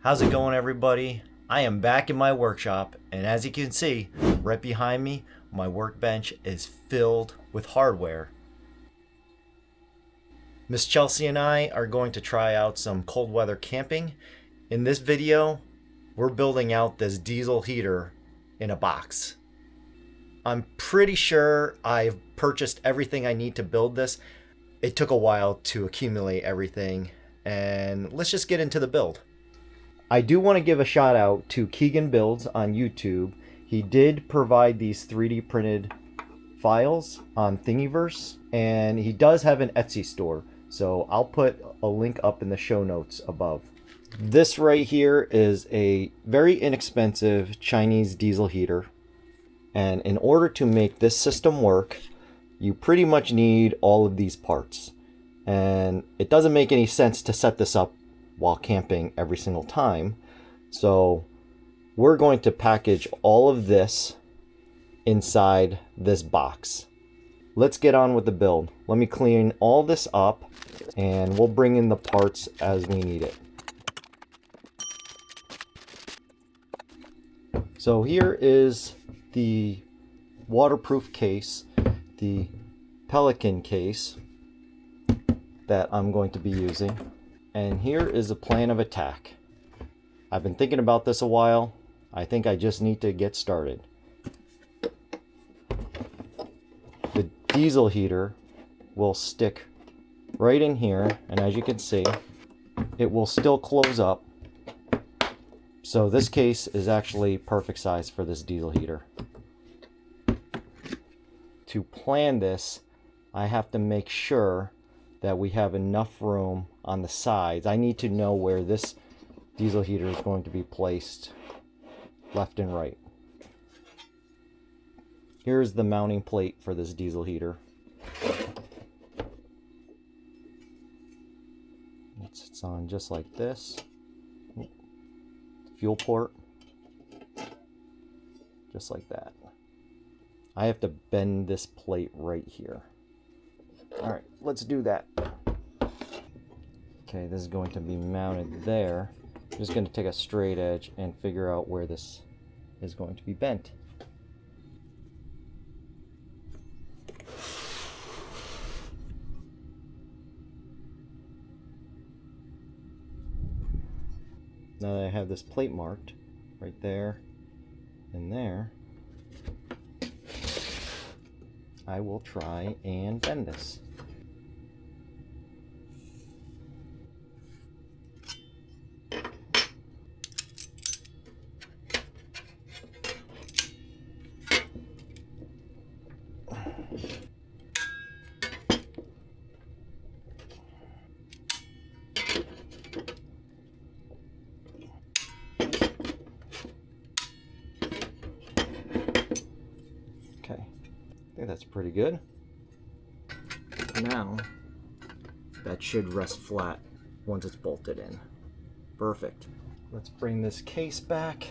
How's it going, everybody? I am back in my workshop, and as you can see, right behind me, my workbench is filled with hardware. Miss Chelsea and I are going to try out some cold weather camping. In this video, we're building out this diesel heater in a box. I'm pretty sure I've purchased everything I need to build this. It took a while to accumulate everything, and let's just get into the build. I do want to give a shout out to Keegan Builds on YouTube. He did provide these 3D printed files on Thingiverse, and he does have an Etsy store, so I'll put a link up in the show notes above. This right here is a very inexpensive Chinese diesel heater, and in order to make this system work, you pretty much need all of these parts, and it doesn't make any sense to set this up while camping every single time. So we're going to package all of this inside this box. Let's get on with the build. Let me clean all this up and we'll bring in the parts as we need it. So here is the waterproof case, the Pelican case that I'm going to be using. And here is a plan of attack. I've been thinking about this a while. I think I just need to get started. The diesel heater will stick right in here, and as you can see, it will still close up. So this case is actually perfect size for this diesel heater. To plan this, I have to make sure that we have enough room on the sides. I need to know where this diesel heater is going to be placed left and right. Here's the mounting plate for this diesel heater. It sits on just like this. Fuel port. Just like that. I have to bend this plate right here. Alright, let's do that. Okay, this is going to be mounted there. I'm just going to take a straight edge and figure out where this is going to be bent. Now that I have this plate marked right there and there, I will try and bend this. Okay, I think that's pretty good. Now, that should rest flat once it's bolted in. Perfect. Let's bring this case back.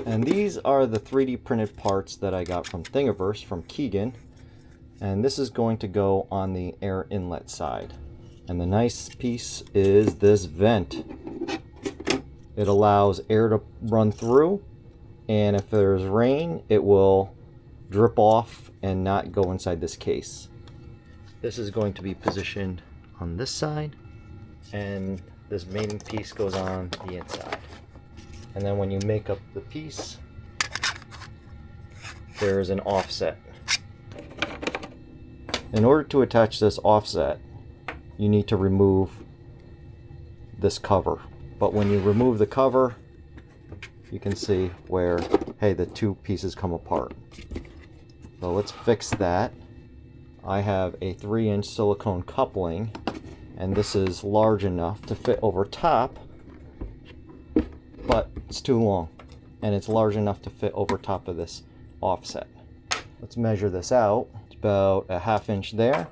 And these are the 3D printed parts that I got from Thingiverse from Keegan. And this is going to go on the air inlet side. And the nice piece is this vent. It allows air to run through, and if there's rain, it will drip off and not go inside this case. This is going to be positioned on this side, and this mating piece goes on the inside. And then when you make up the piece, there is an offset. In order to attach this offset, you need to remove this cover. But when you remove the cover, you can see where, hey, the two pieces come apart. So let's fix that. I have a 3-inch silicone coupling, and this is large enough to fit over top, but it's too long, and it's large enough to fit over top of this offset. Let's measure this out. It's about a 1/2 inch there.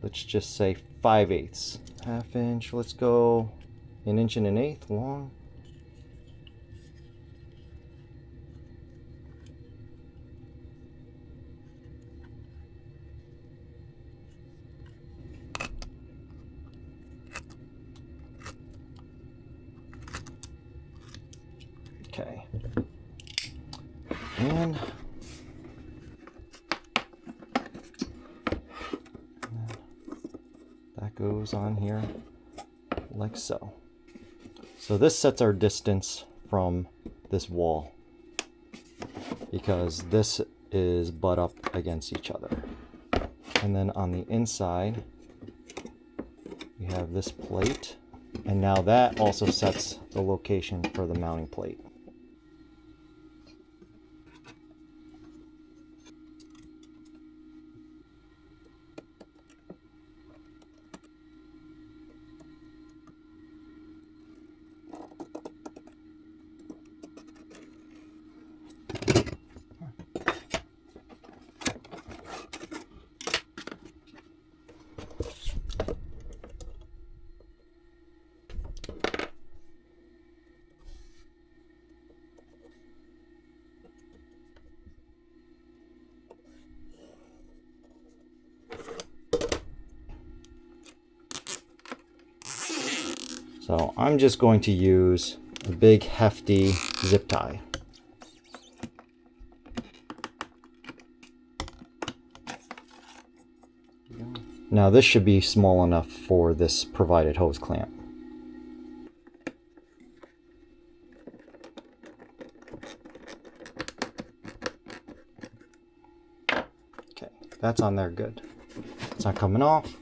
Let's just say 5/8. 1/2 inch, let's go 1 1/8 long. And that goes on here like so. So this sets our distance from this wall, because this is butt up against each other. And then on the inside, we have this plate, and now that also sets the location for the mounting plate. So I'm just going to use a big hefty zip tie. Now this should be small enough for this provided hose clamp. Okay, that's on there good. It's not coming off.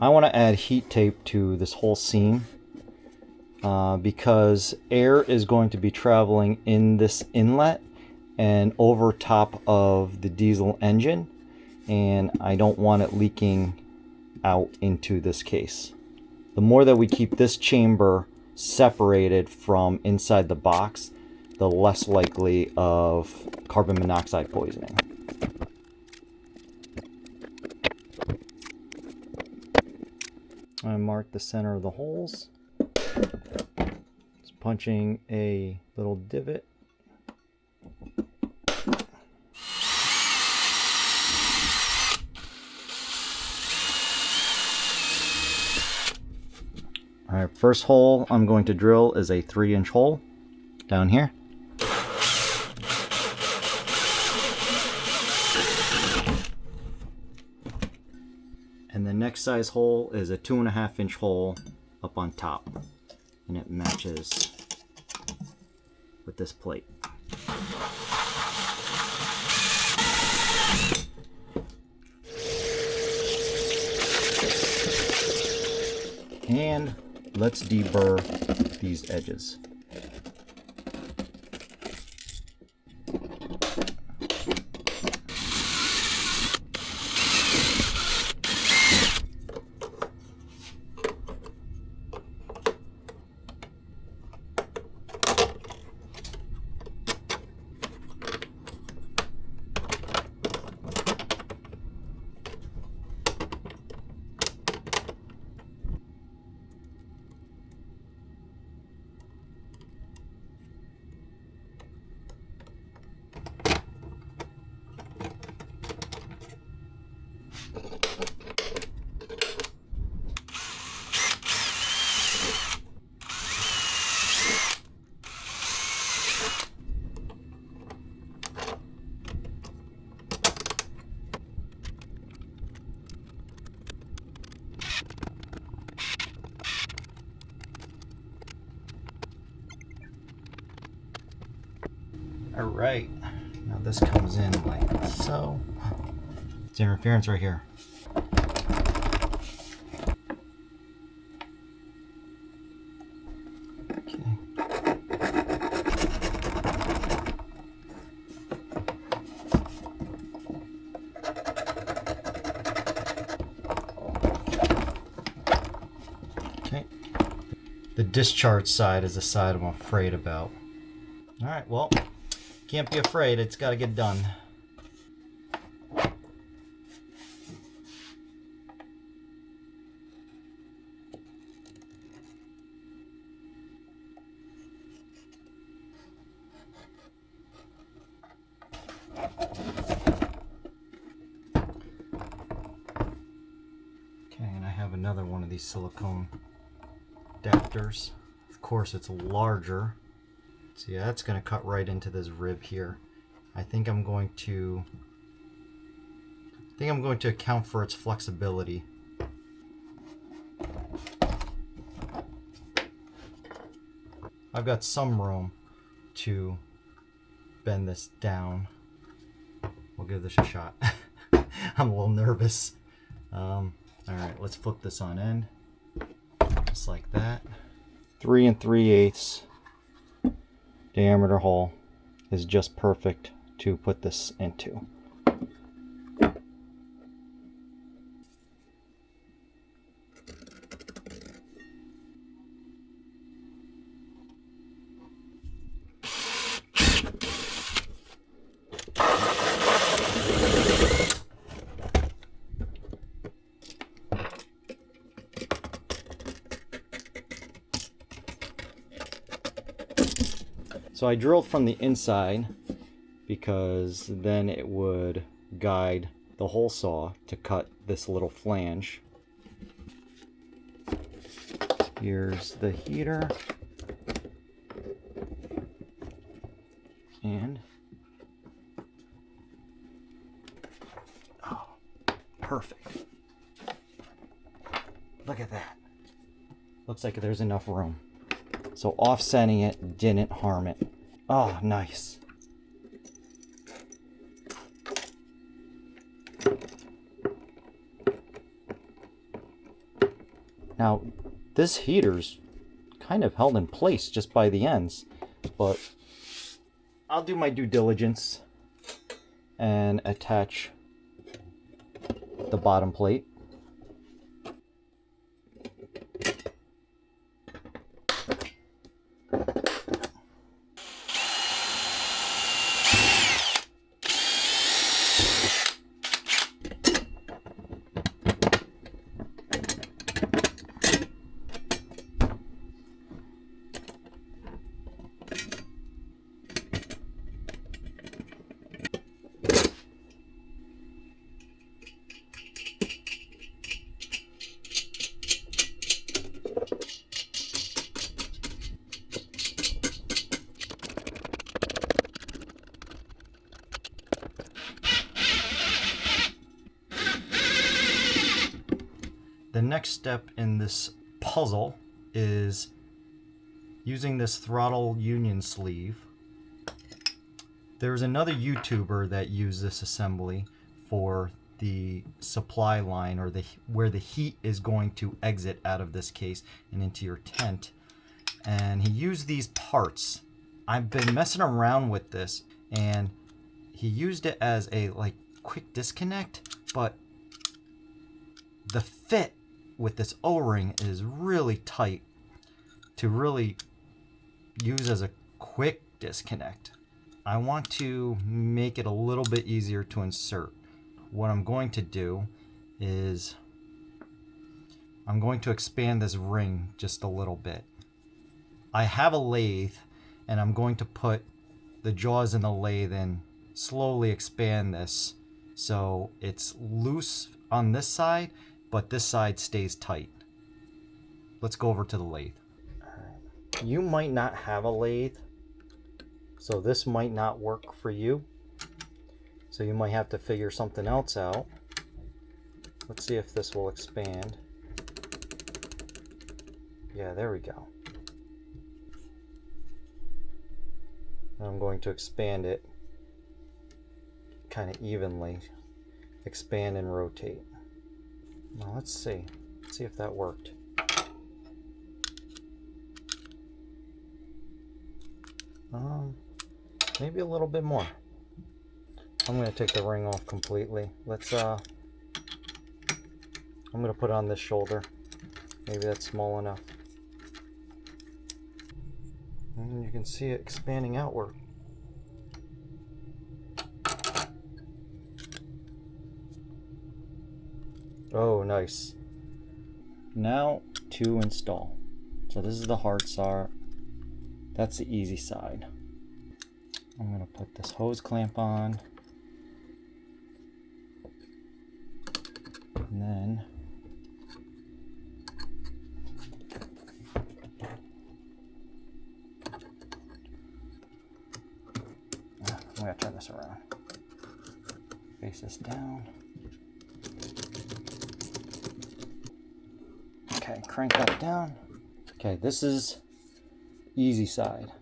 I want to add heat tape to this whole seam because air is going to be traveling in this inlet and over top of the diesel engine, and I don't want it leaking out into this case. The more that we keep this chamber separated from inside the box, the less likely of carbon monoxide poisoning. I mark the center of the holes. Just punching a little divot. All right, first hole I'm going to drill is a 3-inch hole down here. And the next size hole is a 2.5-inch hole up on top, and it matches with this plate. And let's deburr these edges. All right, now this comes in like so. It's interference right here. Okay. Okay. The discharge side is the side I'm afraid about. All right, well, can't be afraid, it's got to get done. Okay, and I have another one of these silicone adapters. Of course, it's larger. So yeah, that's going to cut right into this rib here. I think I'm going to account for its flexibility. I've got some room to bend this down. We'll give this a shot. I'm a little nervous. All right, let's flip this on end, just like that. 3 3/8 diameter hole is just perfect to put this into. So I drilled from the inside because then it would guide the hole saw to cut this little flange. Here's the heater. And oh, perfect. Look at that. Looks like there's enough room. So offsetting it didn't harm it. Oh, nice. Now, this heater's kind of held in place just by the ends, but I'll do my due diligence and attach the bottom plate. The next step in this puzzle is using this throttle union sleeve. There's another YouTuber that used this assembly for the supply line, or where the heat is going to exit out of this case and into your tent. And he used these parts. I've been messing around with this, and he used it as a quick disconnect, but the fit with this O-ring is really tight to really use as a quick disconnect. I want to make it a little bit easier to insert. What I'm going to do is I'm going to expand this ring just a little bit. I have a lathe, and I'm going to put the jaws in the lathe and slowly expand this so it's loose on this side, but this side stays tight. Let's go over to the lathe. You might not have a lathe, so this might not work for you. So you might have to figure something else out. Let's see if this will expand. Yeah, there we go. I'm going to expand it kind of evenly. Expand and rotate. Now let's see. Let's see if that worked. Maybe a little bit more. I'm going to take the ring off completely. Let's I'm going to put it on this shoulder. Maybe that's small enough. And you can see it expanding outward. Oh, nice. Now to install. So this is the hard side. That's the easy side. I'm going to put this hose clamp on. And then I'm gonna turn this around. Face this down. Okay, crank that down. Okay, this is easy side.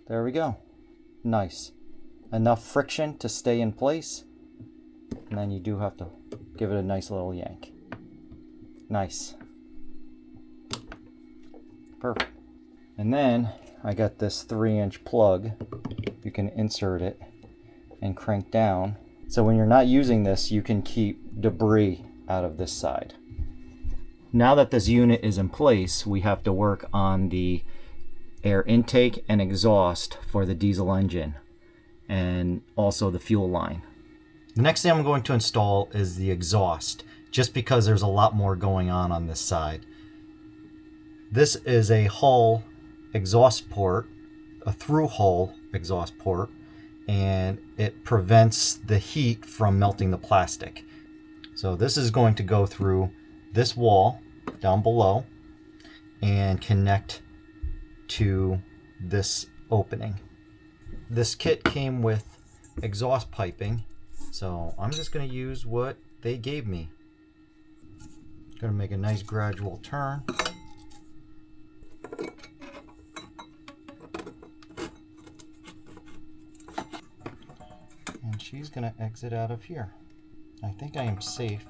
There we go. Nice. Enough friction to stay in place. And then you do have to give it a nice little yank. Nice. Perfect. And then I got this 3-inch plug. You can insert it and crank down. So when you're not using this, you can keep debris out of this side. Now that this unit is in place, we have to work on the air intake and exhaust for the diesel engine and also the fuel line. The next thing I'm going to install is the exhaust, just because there's a lot more going on this side. This is a hull exhaust port, a through hull exhaust port, and it prevents the heat from melting the plastic. So this is going to go through this wall down below and connect to this opening. This kit came with exhaust piping, so I'm just going to use what they gave me. Going to make a nice gradual turn. And she's going to exit out of here. I think I am safe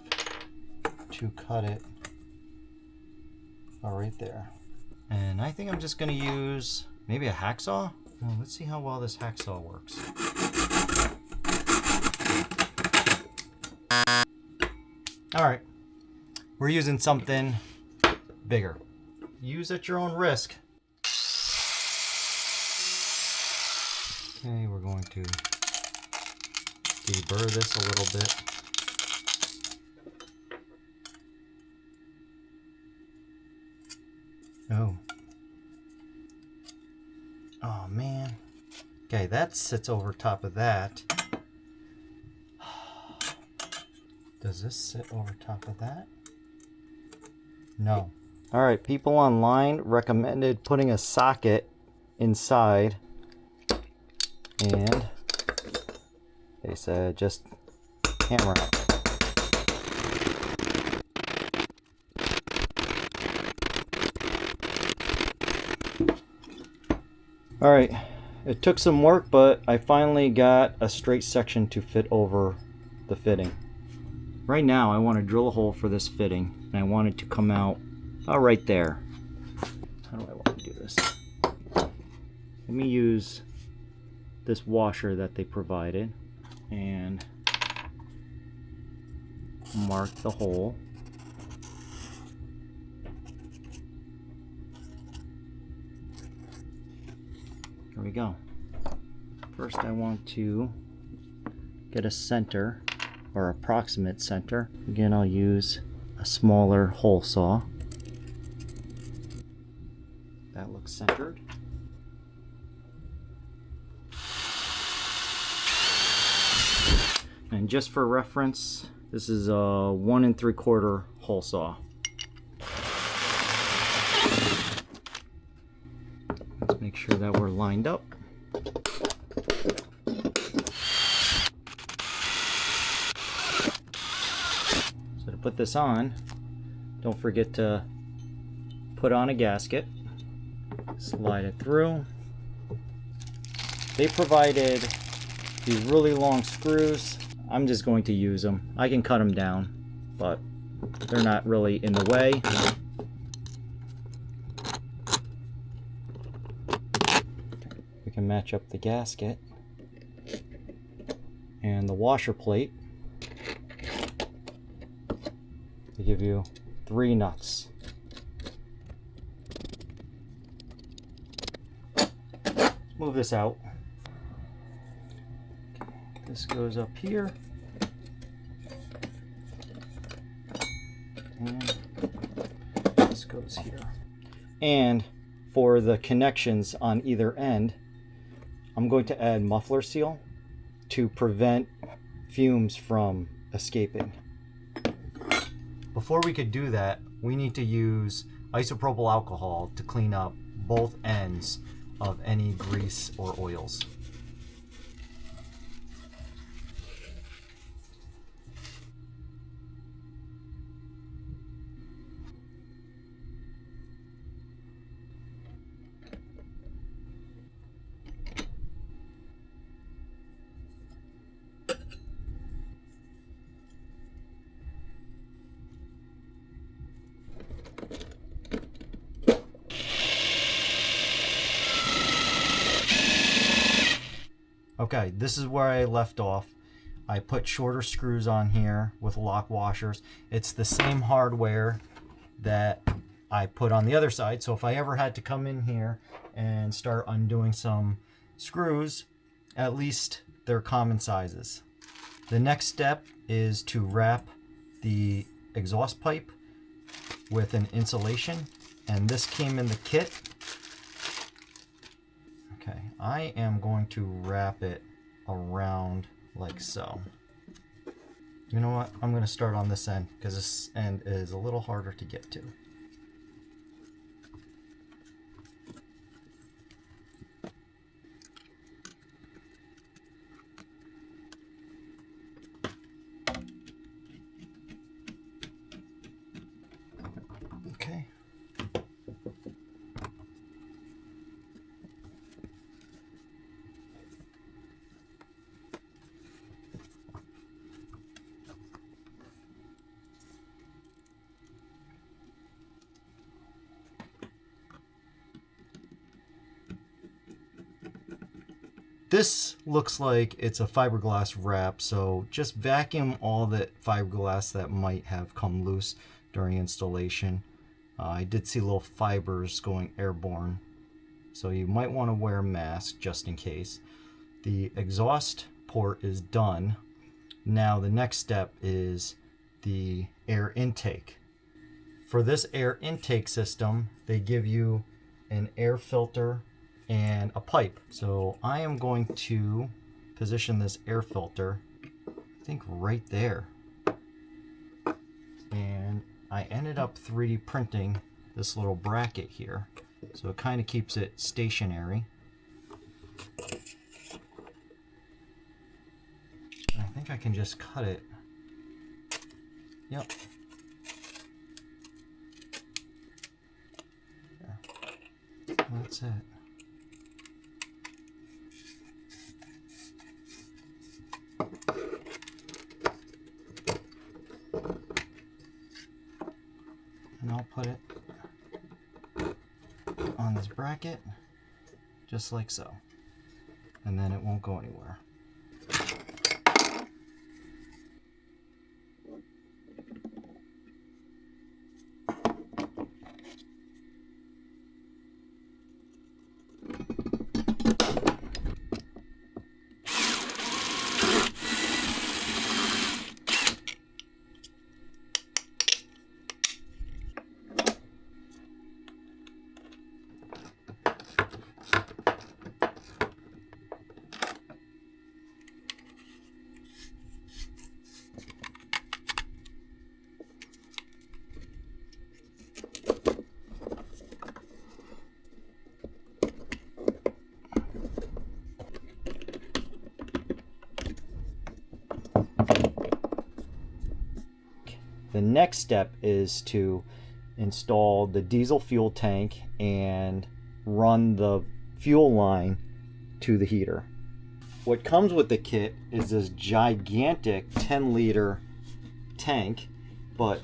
to cut it right there. And I think I'm just going to use maybe a hacksaw. Well, let's see how well this hacksaw works. All right, we're using something bigger. Use at your own risk. Okay, we're going to deburr this a little bit. Oh man. Okay, that sits over top of that. Does this sit over top of that? No. All right, people online recommended putting a socket inside, and they said just hammer it. All right, it took some work, but I finally got a straight section to fit over the fitting. Right now I want to drill a hole for this fitting, and I want it to come out about right there. How do I want to do this? Let me use this washer that they provided and mark the hole. There we go. First I want to get a center, or approximate center. Again, I'll use a smaller hole saw. That looks centered. And just for reference, this is a 1 3/4 hole saw. Let's make sure that we're lined up. So to put this on, don't forget to put on a gasket. Slide it through. They provided these really long screws. I'm just going to use them. I can cut them down, but they're not really in the way. We can match up the gasket and the washer plate to give you 3 nuts. Let's move this out. This goes up here, and this goes here. And for the connections on either end, I'm going to add muffler seal to prevent fumes from escaping. Before we could do that, we need to use isopropyl alcohol to clean up both ends of any grease or oils. Okay, this is where I left off. I put shorter screws on here with lock washers. It's the same hardware that I put on the other side. So if I ever had to come in here and start undoing some screws, at least they're common sizes. The next step is to wrap the exhaust pipe with an insulation, and this came in the kit. Okay, I am going to wrap it around like so. You know what? I'm going to start on this end because this end is a little harder to get to. Okay. This looks like it's a fiberglass wrap, so just vacuum all the fiberglass that might have come loose during installation. I did see little fibers going airborne, so you might want to wear a mask just in case. The exhaust port is done. Now the next step is the air intake. For this air intake system, they give you an air filter and a pipe. So I am going to position this air filter, I think right there. And I ended up 3D printing this little bracket here. So it kind of keeps it stationary. I think I can just cut it. Yep. There. That's it. And I'll put it on this bracket just like so, and then it won't go anywhere. The next step is to install the diesel fuel tank and run the fuel line to the heater. What comes with the kit is this gigantic 10-liter tank, but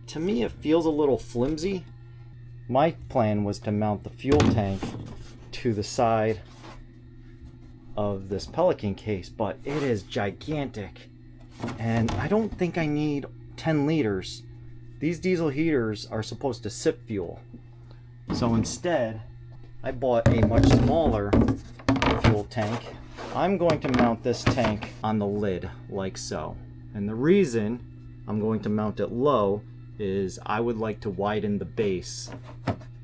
to me it feels a little flimsy. My plan was to mount the fuel tank to the side of this Pelican case, but it is gigantic, and I don't think I need 10 liters. These diesel heaters are supposed to sip fuel. So instead, I bought a much smaller fuel tank. I'm going to mount this tank on the lid like so. And the reason I'm going to mount it low is I would like to widen the base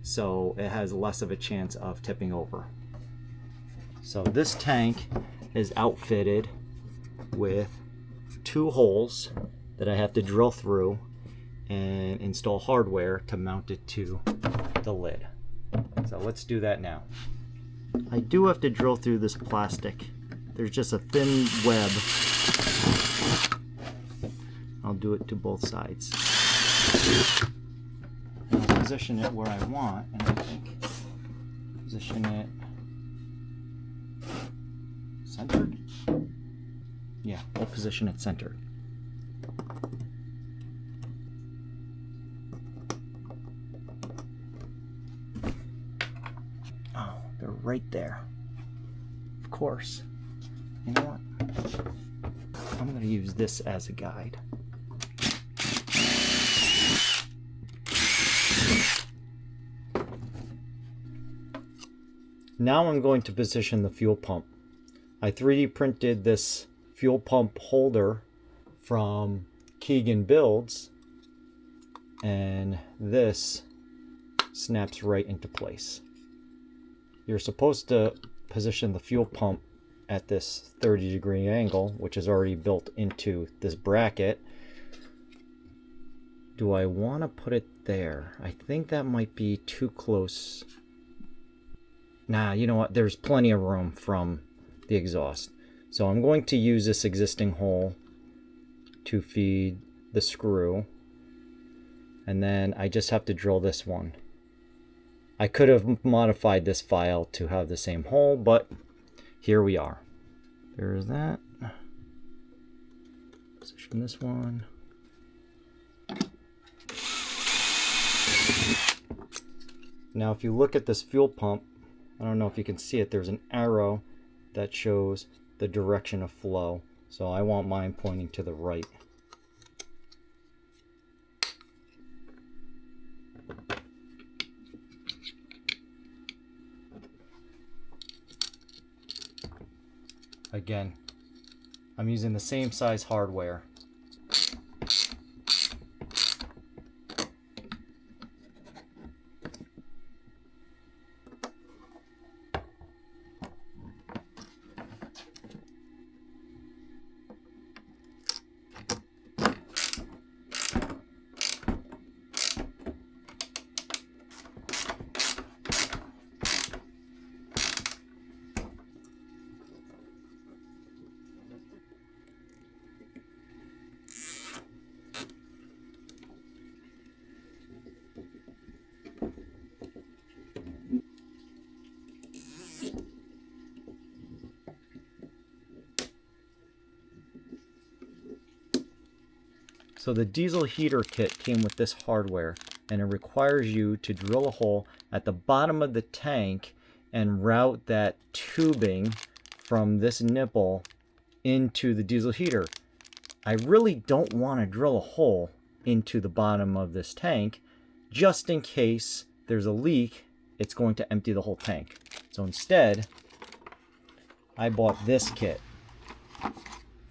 so it has less of a chance of tipping over. So this tank is outfitted with 2 holes that I have to drill through and install hardware to mount it to the lid. So let's do that now. I do have to drill through this plastic. There's just a thin web. I'll do it to both sides. And I'll position it where I want, and I think position it centered. Yeah, we'll position it centered. Oh, they're right there. Of course. You know what? I'm going to use this as a guide. Now I'm going to position the fuel pump. I 3D printed this fuel pump holder from Keegan Builds, and this snaps right into place. You're supposed to position the fuel pump at this 30-degree angle, which is already built into this bracket. Do I want to put it there? I think that might be too close. Nah, you know what? There's plenty of room from the exhaust. So I'm going to use this existing hole to feed the screw. And then I just have to drill this one. I could have modified this file to have the same hole, but here we are. There's that. Position this one. Now if you look at this fuel pump, I don't know if you can see it, there's an arrow that shows the direction of flow. So I want mine pointing to the right. Again, I'm using the same size hardware. So the diesel heater kit came with this hardware, and it requires you to drill a hole at the bottom of the tank and route that tubing from this nipple into the diesel heater. I really don't want to drill a hole into the bottom of this tank, just in case there's a leak, it's going to empty the whole tank. So instead, I bought this kit.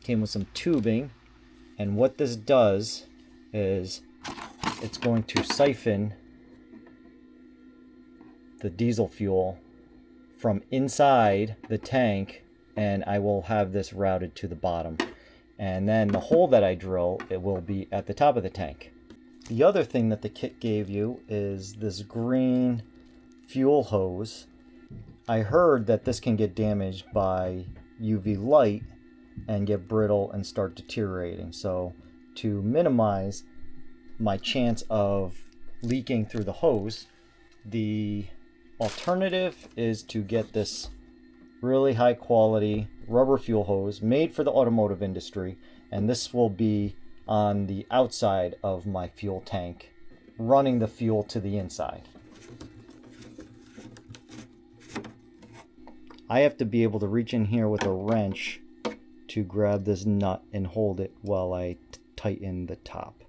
Came with some tubing. And what this does is it's going to siphon the diesel fuel from inside the tank, and I will have this routed to the bottom. And then the hole that I drill, it will be at the top of the tank. The other thing that the kit gave you is this green fuel hose. I heard that this can get damaged by UV light and get brittle and start deteriorating. So to minimize my chance of leaking through the hose, the alternative is to get this really high quality rubber fuel hose made for the automotive industry, and this will be on the outside of my fuel tank, running the fuel to the inside. I have to be able to reach in here with a wrench to grab this nut and hold it while I tighten the top.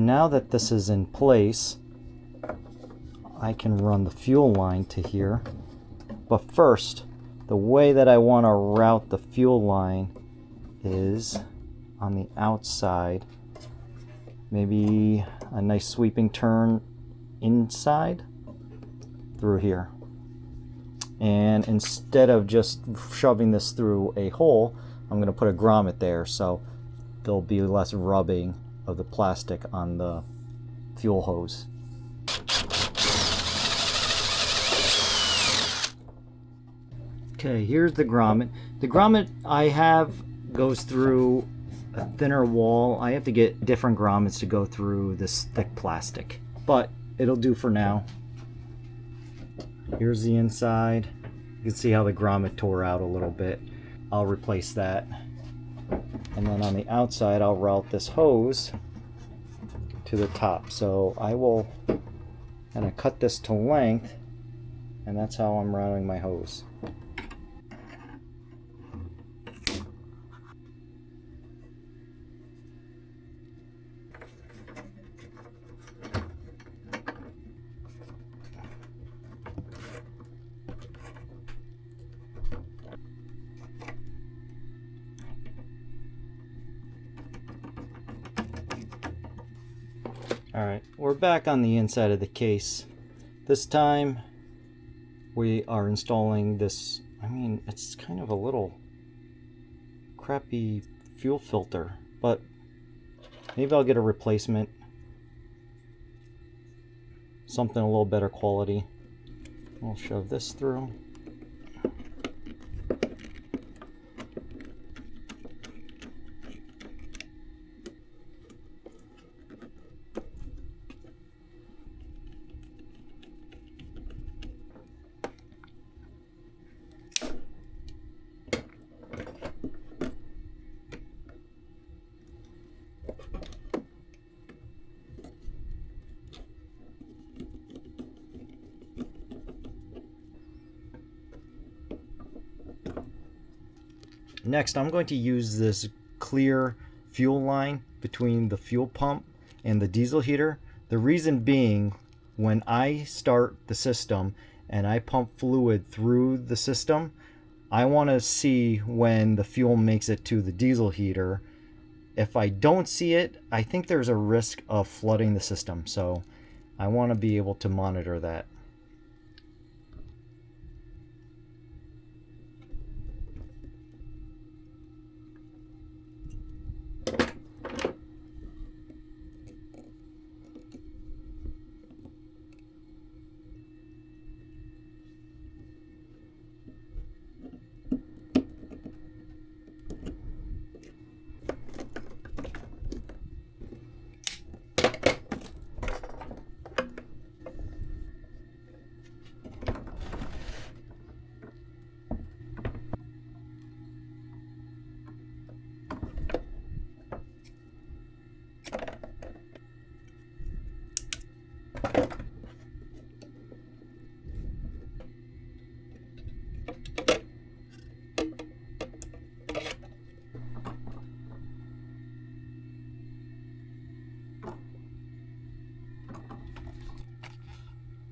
now that this is in place, I can run the fuel line to here. But first, the way that I want to route the fuel line is on the outside. Maybe a nice sweeping turn inside through here. And instead of just shoving this through a hole, I'm going to put a grommet there, so there'll be less rubbing of the plastic on the fuel hose. Okay, here's the grommet. The grommet I have goes through a thinner wall. I have to get different grommets to go through this thick plastic, but it'll do for now. Here's the inside. You can see how the grommet tore out a little bit. I'll replace that. And then on the outside, I'll route this hose to the top. So I will kind of cut this to length, and that's how I'm routing my hose. Alright, we're back on the inside of the case. This time we are installing this, it's kind of a little crappy fuel filter, but maybe I'll get a replacement. Something a little better quality. I'll shove this through. Next, I'm going to use this clear fuel line between the fuel pump and the diesel heater. The reason being, when I start the system and I pump fluid through the system, I want to see when the fuel makes it to the diesel heater. If I don't see it, I think there's a risk of flooding the system, so I want to be able to monitor that.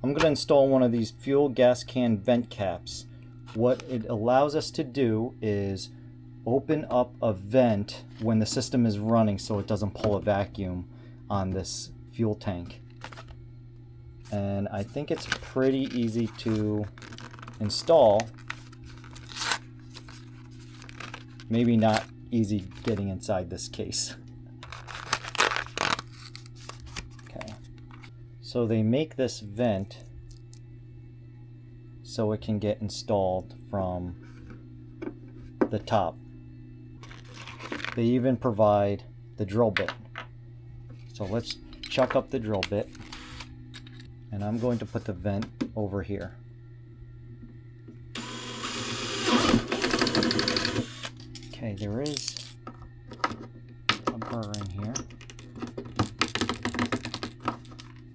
I'm going to install one of these fuel gas can vent caps. What it allows us to do is open up a vent when the system is running so it doesn't pull a vacuum on this fuel tank. And I think it's pretty easy to install. Maybe not easy getting inside this case. So they make this vent so it can get installed from the top. They even provide the drill bit. So let's chuck up the drill bit, and I'm going to put the vent over here. Okay, there is a burr in here.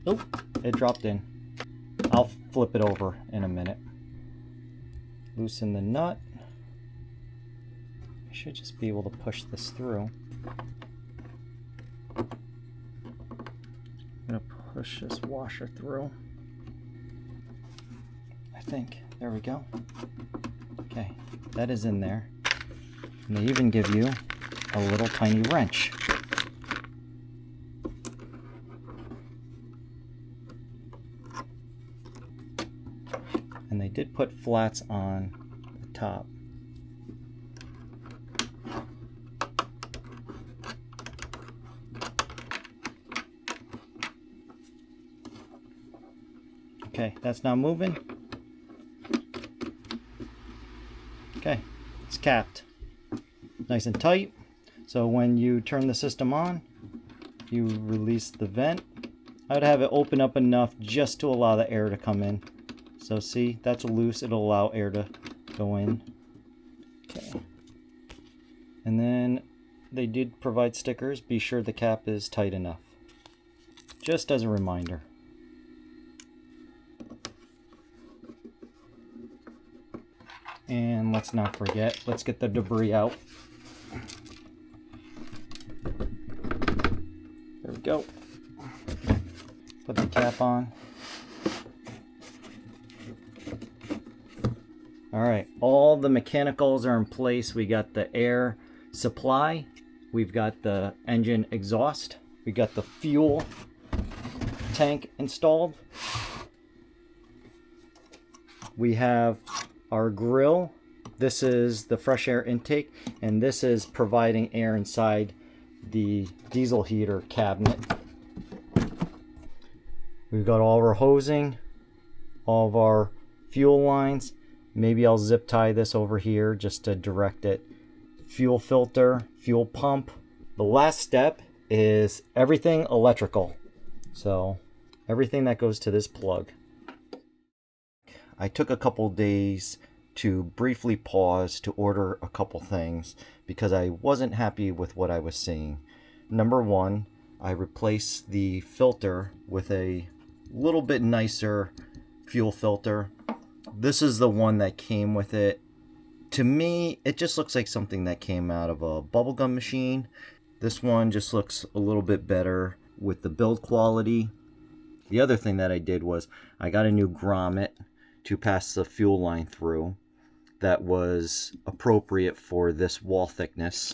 Nope, it dropped in. I'll flip it over in a minute. Loosen the nut. I should just be able to push this through. push this washer through. I think. There we go. Okay, that is in there. And they even give you a little tiny wrench. And they did put flats on the top. Okay, that's now moving. Okay, it's capped. Nice and tight. So when you turn the system on, you release the vent. I would have it open up enough just to allow the air to come in. So see, that's loose. It'll allow air to go in. Okay. And then they did provide stickers. Be sure the cap is tight enough. Just as a reminder. And let's not forget, let's get the debris out. There we go. Put the cap on. All right, all the mechanicals are in place. We got the air supply. We've got the engine exhaust. We got the fuel tank installed. We have our grill. This is the fresh air intake, and this is providing air inside the diesel heater cabinet. We've got all of our hosing, all of our fuel lines. Maybe I'll zip tie this over here just to direct it. Fuel filter, fuel pump. The last step is everything electrical. So everything that goes to this plug. I took a couple days to briefly pause to order a couple things because I wasn't happy with what I was seeing. Number one, I replaced the filter with a little bit nicer fuel filter. This is the one that came with it. To me, it just looks like something that came out of a bubblegum machine. This one just looks a little bit better with the build quality. The other thing that I did was I got a new grommet to pass the fuel line through that was appropriate for this wall thickness.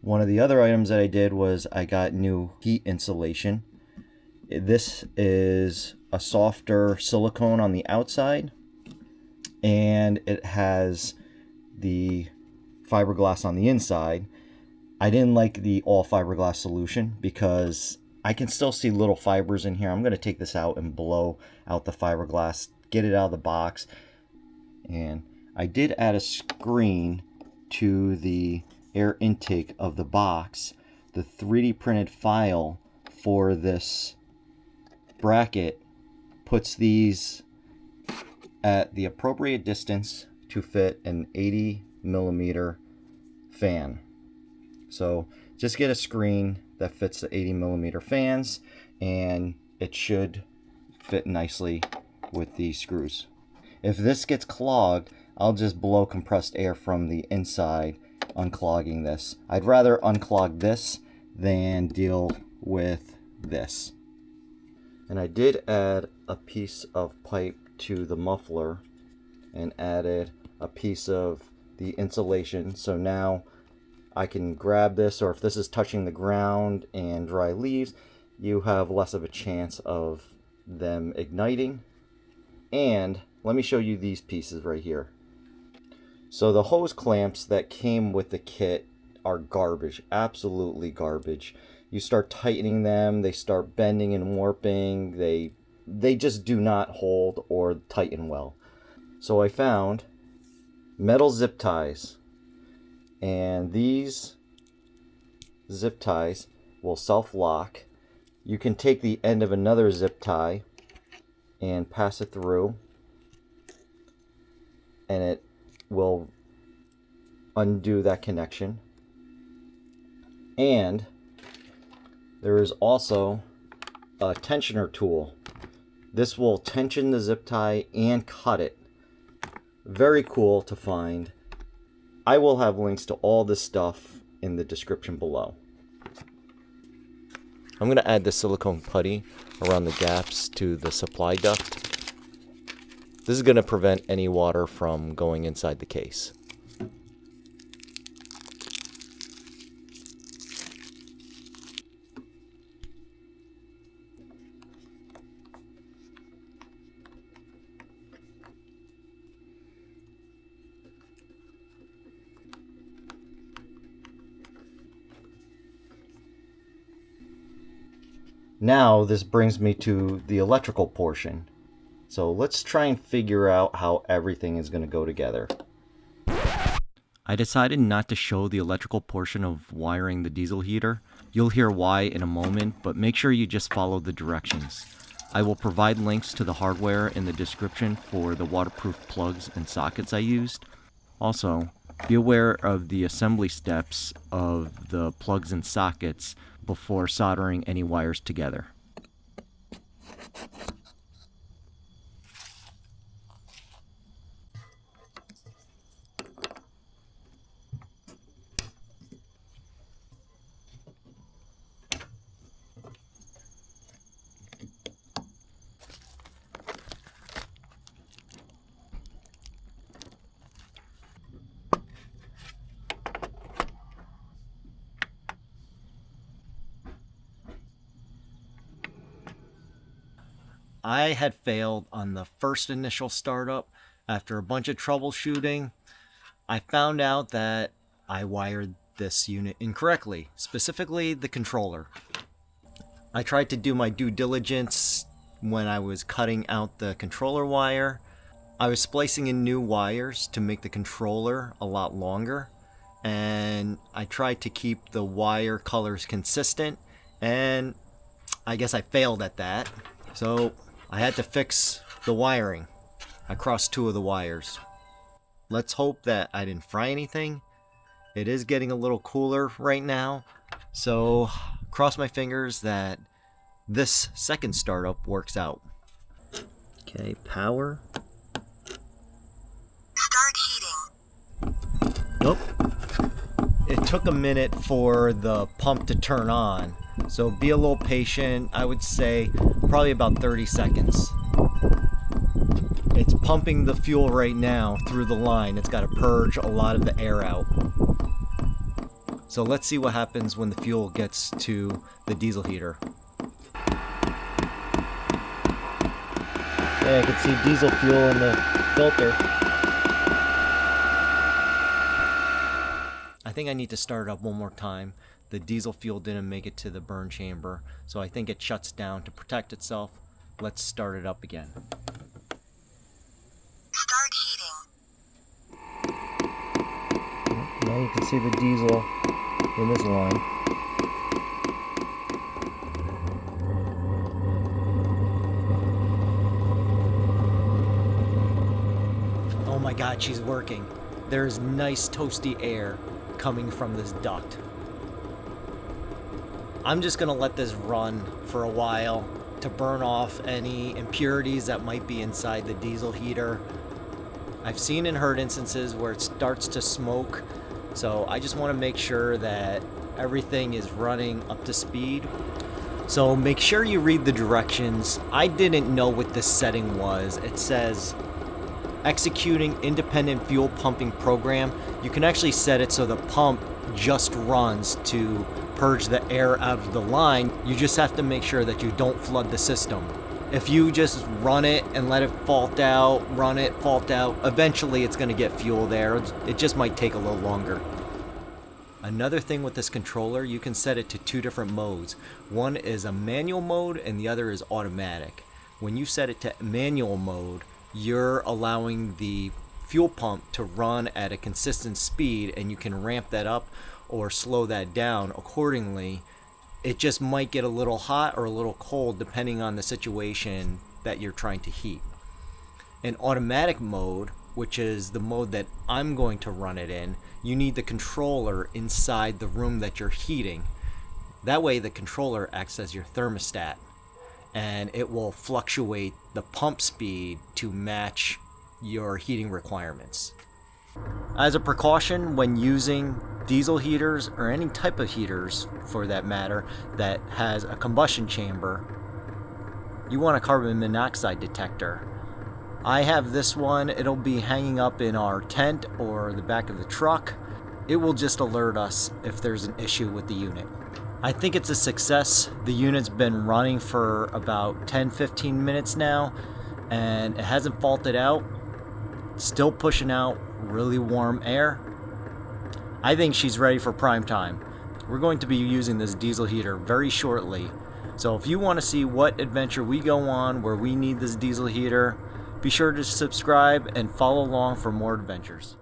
One of the other items that I did was I got new heat insulation. This is a softer silicone on the outside, and it has the fiberglass on the inside. I didn't like the all fiberglass solution because I can still see little fibers in here. I'm going to take this out and blow out the fiberglass, get it out of the box. And I did add a screen to the air intake of the box. The 3D printed file for this bracket puts these at the appropriate distance to fit an 80mm fan. So just get a screen that fits the 80mm fans, and it should fit nicely with these screws. If this gets clogged, I'll just blow compressed air from the inside, unclogging this. I'd rather unclog this than deal with this. And I did add a piece of pipe to the muffler and added a piece of the insulation, so now I can grab this, or if this is touching the ground and dry leaves, you have less of a chance of them igniting. And let me show you these pieces right here. So the hose clamps that came with the kit are garbage, absolutely garbage. You start tightening them, they start bending and warping, they just do not hold or tighten well. So I found metal zip ties, and these zip ties will self-lock. You can take the end of another zip tie and pass it through, and it will undo that connection. And there is also a tensioner tool. This will tension the zip tie and cut it. Very cool to find. I will have links to all this stuff in the description below. I'm going to add the silicone putty around the gaps to the supply duct. This is going to prevent any water from going inside the case. Now this brings me to the electrical portion. So let's try and figure out how everything is going to go together. I decided not to show the electrical portion of wiring the diesel heater. You'll hear why in a moment, but make sure you just follow the directions. I will provide links to the hardware in the description for the waterproof plugs and sockets I used. Also, be aware of the assembly steps of the plugs and sockets before soldering any wires together. I had failed on the first initial startup. After a bunch of troubleshooting, I found out that I wired this unit incorrectly, specifically the controller. I tried to do my due diligence when I was cutting out the controller wire. I was splicing in new wires to make the controller a lot longer, and I tried to keep the wire colors consistent, and I guess I failed at that. So I had to fix the wiring. I crossed two of the wires. Let's hope that I didn't fry anything. It is getting a little cooler right now, so cross my fingers that this second startup works out. Okay, power. Start heating. Nope. It took a minute for the pump to turn on, so be a little patient. I would say probably about 30 seconds. It's pumping the fuel right now through the line. It's got to purge a lot of the air out. So let's see what happens when the fuel gets to the diesel heater. Yeah, I can see diesel fuel in the filter. I think I need to start it up one more time. The diesel fuel didn't make it to the burn chamber, so I think it shuts down to protect itself. Let's start it up again. Start heating. Now you can see the diesel in this line. Oh my God, she's working. There's nice toasty air coming from this duct. I'm just gonna let this run for a while to burn off any impurities that might be inside the diesel heater. I've seen and heard instances where it starts to smoke, so I just want to make sure that everything is running up to speed. So make sure you read the directions. I didn't know what this setting was. It says executing independent fuel pumping program. You can actually set it so the pump just runs to purge the air out of the line. You just have to make sure that you don't flood the system. If you just run it and let it fault out, run it, fault out, eventually it's going to get fuel there. It just might take a little longer. Another thing with this controller, you can set it to two different modes. One is a manual mode and the other is automatic. When you set it to manual mode, you're allowing the fuel pump to run at a consistent speed, and you can ramp that up or slow that down accordingly. It just might get a little hot or a little cold depending on the situation that you're trying to heat. In automatic mode, which is the mode that I'm going to run it in, you need the controller inside the room that you're heating. That way the controller acts as your thermostat, and it will fluctuate the pump speed to match your heating requirements. As a precaution, when using diesel heaters or any type of heaters for that matter that has a combustion chamber, you want a carbon monoxide detector. I have this one. It'll be hanging up in our tent or the back of the truck. It will just alert us if there's an issue with the unit. I think it's a success. The unit's been running for about 10-15 minutes now, and it hasn't faulted out. Still pushing out really warm air. I think she's ready for prime time. We're going to be using this diesel heater very shortly. So if you want to see what adventure we go on where we need this diesel heater, be sure to subscribe and follow along for more adventures.